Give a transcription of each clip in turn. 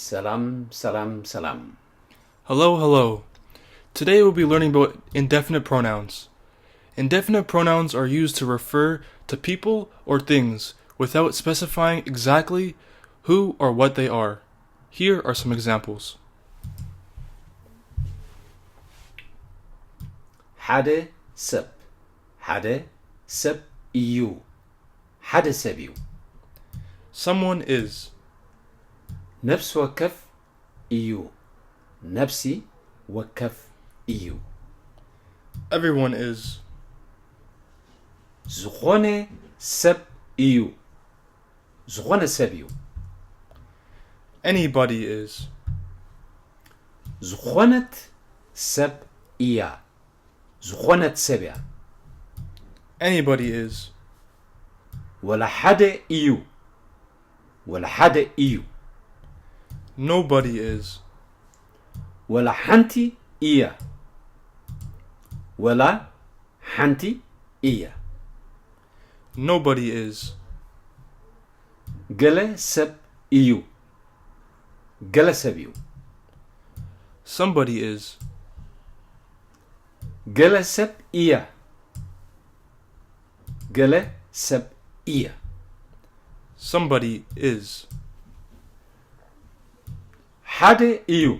Salam, salam, salam. Hello, hello. Today we'll be learning about indefinite pronouns. Indefinite pronouns are used to refer to people or things without specifying exactly who or what they are. Here are some examples. حدا سب حدا سب إيو حدا سبيو Someone is. نفس وكف إيو نفسي وكف إيو Everyone is. زخونة سب إيو زخونة سبيو Anybody is. زخونة سب إيا زخونة سبيا Anybody is. ولا حدا إيو ولا حدا إيو Nobody is. ولا حنتي إيا ولا حنتي إيا Nobody is. قلا سب إيو قلا سبيو Somebody is. قلا سب إيا قلا سب إيا Somebody is. حدا إيو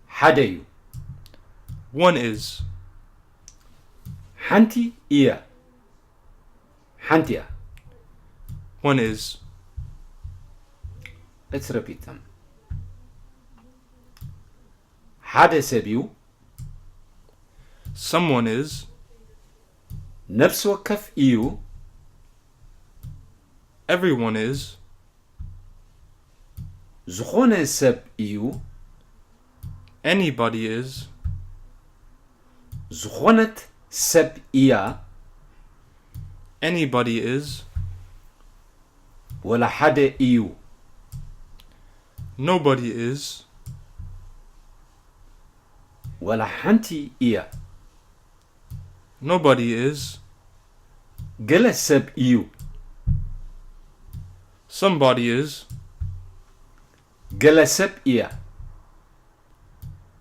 حدا إيو One is. حنتي إيا حنتيا One is. Let's repeat them. حدا سبيو Someone is. نفس وكف إيو Everyone is. زخونة سب إيو Anybody is. زخونة سب إيا Anybody is. ولا حدا إيو Nobody is. ولا حنتي إيا Nobody is. قلا سب إيو Somebody is. قلا سب إيا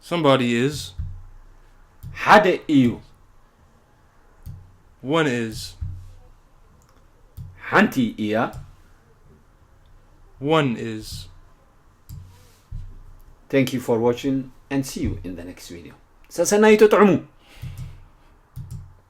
Somebody is. حدا إيو One is. حنتي إيا One is. Thank you for watching and see you in the next video. ساسنا يتطعموا